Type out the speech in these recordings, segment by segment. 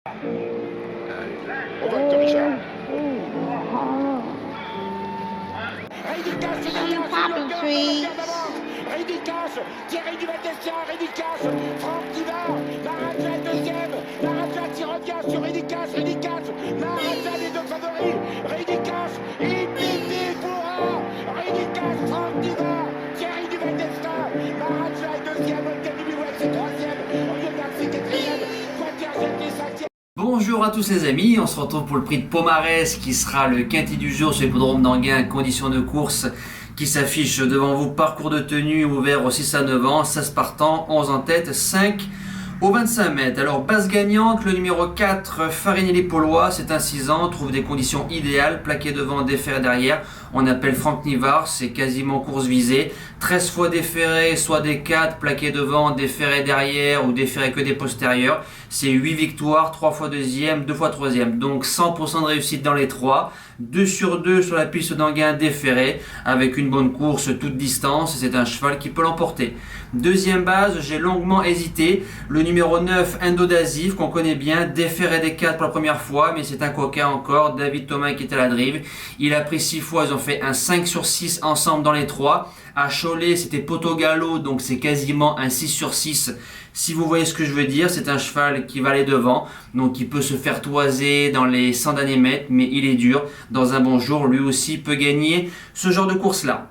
On vote Richard. Popping trees. Rédicas, Thierry Duvaldestia, Rédicas, Franck Diva, Maraja est deuxième, Maraja qui revient sur Rédicas, Maraja les deux favoris, Rédicas, Ipipi Pourra, Rédicas, Franck Diva, Thierry Duvaldestia, Maraja est deuxième, Olteni Biwet c'est troisième, Oyonnax c'est quatrième, Quatergem est cinquième. Bonjour à tous les amis, on se retrouve pour le prix de Pomarès qui sera le quintet du jour sur l'hippodrome d'Anguin, conditions de course qui s'affiche devant vous, parcours de tenue ouvert aux 6 à 9 ans, 16 partants, 11 en tête, 5 au 25 mètres. Alors base gagnante, le numéro 4, Farinelli Paulois, c'est un 6 ans, trouve des conditions idéales, plaqué devant, déféré derrière, on appelle Franck Nivard, c'est quasiment course visée, 13 fois déféré, soit des 4, plaqué devant, déféré derrière ou déféré que des postérieurs, c'est 8 victoires, 3 fois deuxième, 2 fois troisième, donc 100% de réussite dans les 3, 2 sur 2 sur la piste d'Anguin déféré, avec une bonne course toute distance, c'est un cheval qui peut l'emporter. Deuxième base, j'ai longuement hésité, le numéro 9, Endodasif, qu'on connaît bien, déféré des 4 pour la première fois, mais c'est un coquin encore, David Thomas qui est à la drive, il a pris 6 fois, ils ont fait un 5 sur 6 ensemble dans les 3, à Cholet c'était Poto Gallo, donc c'est quasiment un 6 sur 6, si vous voyez ce que je veux dire, c'est un cheval qui va aller devant, donc il peut se faire toiser dans les 100 derniers mètres, mais il est dur, dans un bon jour, lui aussi peut gagner ce genre de course-là.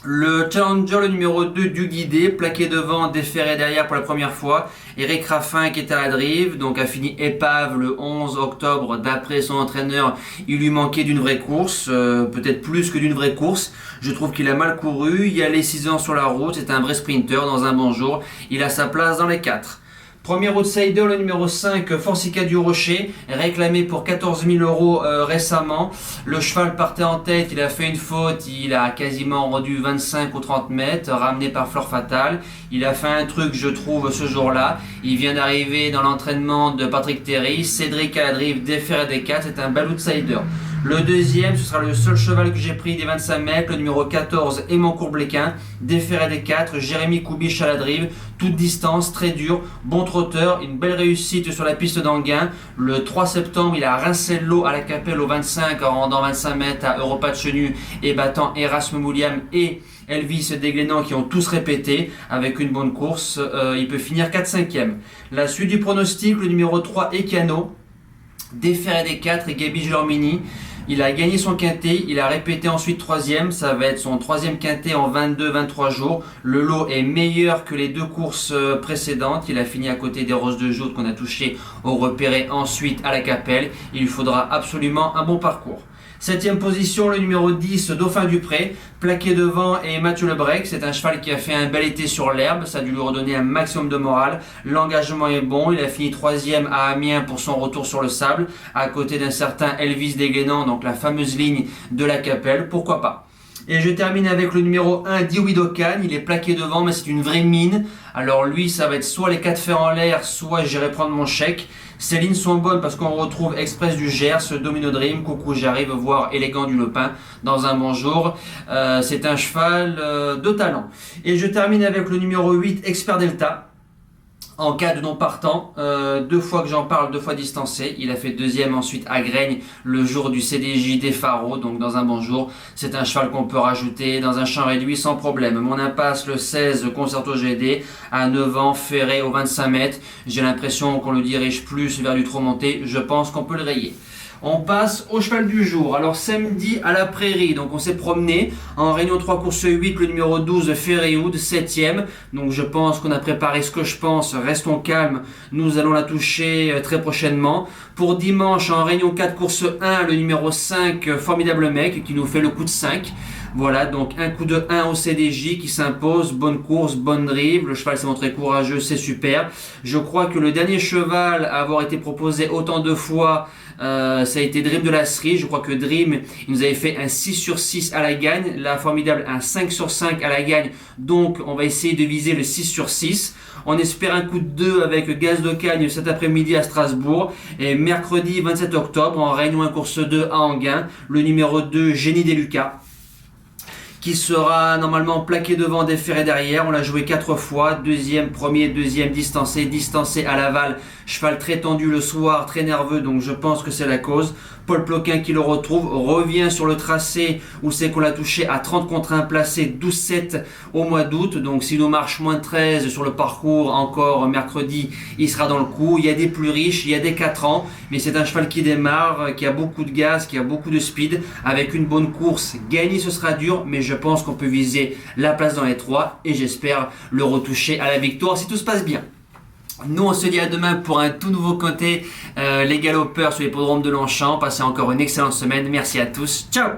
Le challenger, le numéro 2 du guidé, plaqué devant, déféré derrière pour la première fois. Eric Raffin qui est à la drive, donc a fini épave le 11 octobre. D'après son entraîneur, il lui manquait d'une vraie course, peut-être plus que d'une vraie course. Je trouve qu'il a mal couru, il y a les 6 ans sur la route, c'est un vrai sprinter dans un bon jour. Il a sa place dans les 4. Premier outsider, le numéro 5, Forsica du Rocher, réclamé pour 14 000 € récemment. Le cheval partait en tête, il a fait une faute, il a quasiment rendu 25 ou 30 mètres, ramené par Fleur Fatale. Il a fait un truc, je trouve, ce jour-là. Il vient d'arriver dans l'entraînement de Patrick Terry. Cédric à la drive, déféré des 4, c'est un bel outsider. Le deuxième, ce sera le seul cheval que j'ai pris des 25 mètres, le numéro 14, Aimant Courbléquin, déféré des 4, Jérémy Koubiche à la drive, toute distance, très dur, bon trotteur, une belle réussite sur la piste d'Anguin. Le 3 septembre, il a rincé l'eau à la Capelle au 25 en rendant 25 mètres à Europa de Chenu et battant Erasme Mouliam et Elvis Desglénans qui ont tous répété avec une bonne course. Il peut finir 4-5e. La suite du pronostic, le numéro 3, Ekiano, déféré des 4 et Gabi Gelormini. Il a gagné son quintet, il a répété ensuite 3e, ça va être son 3e quintet en 22-23 jours. Le lot est meilleur que les 2 courses précédentes, il a fini à côté des Roses de Joute qu'on a touché au repéré ensuite à la Capelle. Il lui faudra absolument un bon parcours. 7e position, le numéro 10, Dauphin du Pré, plaqué devant et Mathieu Lebrec. C'est un cheval qui a fait un bel été sur l'herbe, ça a dû lui redonner un maximum de morale. L'engagement est bon, il a fini 3e à Amiens pour son retour sur le sable, à côté d'un certain Elvis Desglénans, donc la fameuse ligne de la Capelle, pourquoi pas. Et je termine avec le numéro 1, Diowidokan, il est plaqué devant mais c'est une vraie mine. Alors lui ça va être soit les 4 fers en l'air, soit j'irai prendre mon chèque. Ces lignes sont bonnes parce qu'on retrouve Express du Gers, Domino Dream, Coucou j'arrive, voir Élégant du Lepin dans un bon jour. C'est un cheval de talent. Et je termine avec le numéro 8, Expert Delta. En cas de non partant, 2 fois que j'en parle, 2 fois distancé. Il a fait 2e ensuite à Graigne le jour du CDJ des Faro, donc dans un bon jour. C'est un cheval qu'on peut rajouter dans un champ réduit sans problème. Mon impasse, le 16, Concerto GD, à 9 ans, ferré aux 25 mètres. J'ai l'impression qu'on le dirige plus vers du trop monté. Je pense qu'on peut le rayer. On passe au cheval du jour. Alors samedi à la Prairie, donc on s'est promené en réunion 3 course 8, le numéro 12 Ferréoud, 7e. Donc je pense qu'on a préparé ce que je pense, restons calmes, nous allons la toucher très prochainement. Pour dimanche en réunion 4 course 1, le numéro 5 Formidable Mec qui nous fait le coup de 5. Voilà, donc un coup de 1 au CDJ qui s'impose, bonne course, bonne drive, le cheval s'est montré courageux, c'est super. Je crois que le dernier cheval à avoir été proposé autant de fois, ça a été Dream de la Cerise. Je crois que Dream, il nous avait fait un 6 sur 6 à la gagne, la Formidable un 5 sur 5 à la gagne, donc on va essayer de viser le 6 sur 6. On espère un coup de 2 avec Gaz de Cagne cet après-midi à Strasbourg. Et mercredi 27 octobre, en réunion 1 course 2 à Anguin, le numéro 2 Génie des Lucas, qui sera normalement plaqué devant, déféré derrière. On l'a joué 4 fois, premier, deuxième, distancé à l'aval. Cheval très tendu le soir, très nerveux, donc je pense que c'est la cause. Paul Ploquin qui le retrouve, revient sur le tracé où c'est qu'on l'a touché à 30 contre 1 placé 12-7 au mois d'août. Donc s'il nous marche moins 13 sur le parcours encore mercredi, il sera dans le coup. Il y a des plus riches, il y a des 4 ans, mais c'est un cheval qui démarre, qui a beaucoup de gaz, qui a beaucoup de speed, avec une bonne course. Gagner ce sera dur, mais je pense qu'on peut viser la place dans les 3 et j'espère le retoucher à la victoire si tout se passe bien. Nous on se dit à demain pour un tout nouveau côté, les galopeurs sur l'hippodrome de Longchamp. Passez encore une excellente semaine, merci à tous, ciao.